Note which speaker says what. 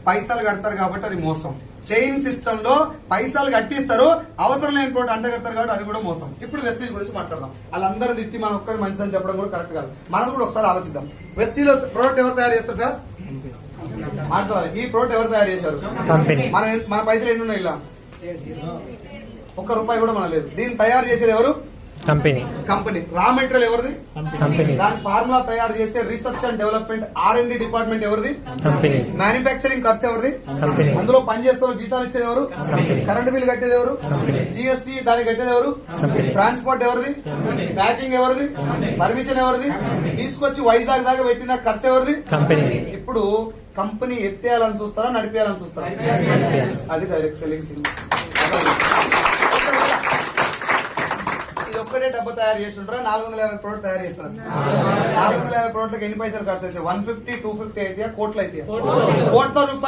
Speaker 1: పైసలు కడతారు కాబట్టి అది మోసం. చైన్ సిస్టమ్ లో పైసలు కట్టిస్తారు, అవసరం లేని ప్రోడక్ట్ అంటగడతారు కాబట్టి అది కూడా మోసం. ఇప్పుడు వెస్టీజ్ గురించి మాట్లాడదాం. వాళ్ళందరూ తిట్టి మనం ఒక్కరి మంచి అని చెప్పడం కూడా కరెక్ట్ కాదు. మనం కూడా ఒకసారి ఆలోచిద్దాం. వెస్టీజ్ లో ప్రోడక్ట్ ఎవరు తయారు చేస్తారు సార్? మాట్లాడాలి. ఈ ప్రోడక్ట్ ఎవరు తయారు చేశారు? మన పైసలు ఎన్ని ఉన్నాయి? ఇలా ఒక్క రూపాయి కూడా మన లేదు. దీన్ని తయారు చేసేది ఎవరు? కంపెనీ. రా మెటీరియల్ ఎవరిది? దాని ఫార్ములా తయారు చేసే research and development R&D department ఎవరిది? మ్యానుఫ్యాక్చరింగ్ ఖర్చు ఎవరిది? అందులో పనిచేస్తున్న జీతాలు ఇచ్చేది ఎవరు? కరెంట్ బిల్ కట్టేది ఎవరు? GST దానికి కట్టేది ఎవరు? ట్రాన్స్పోర్ట్ ఎవరిది? ప్యాకింగ్ ఎవరిది? పర్మిషన్ ఎవరిది? తీసుకొచ్చి వైజాగ్ దాకా పెట్టిన ఖర్చు ఎవరిది? ఇప్పుడు కంపెనీ ఎత్తేయాలని చూస్తారా, నడిపేయాలని చూస్తారా? అది డైరెక్ట్ సెల్లింగ్ సిగ్నల్. ఒక్కటే డబ్బా తయారు చేసి ఉంటారా? 450 ప్రోడక్ట్ తయారు చేస్తారు. 450 ప్రోడక్ట్కి ఎన్ని పైసలు ఖర్చు అయితే? 150, 250 అయితే కోట్లు అయితే కోట్ల రూపాయలు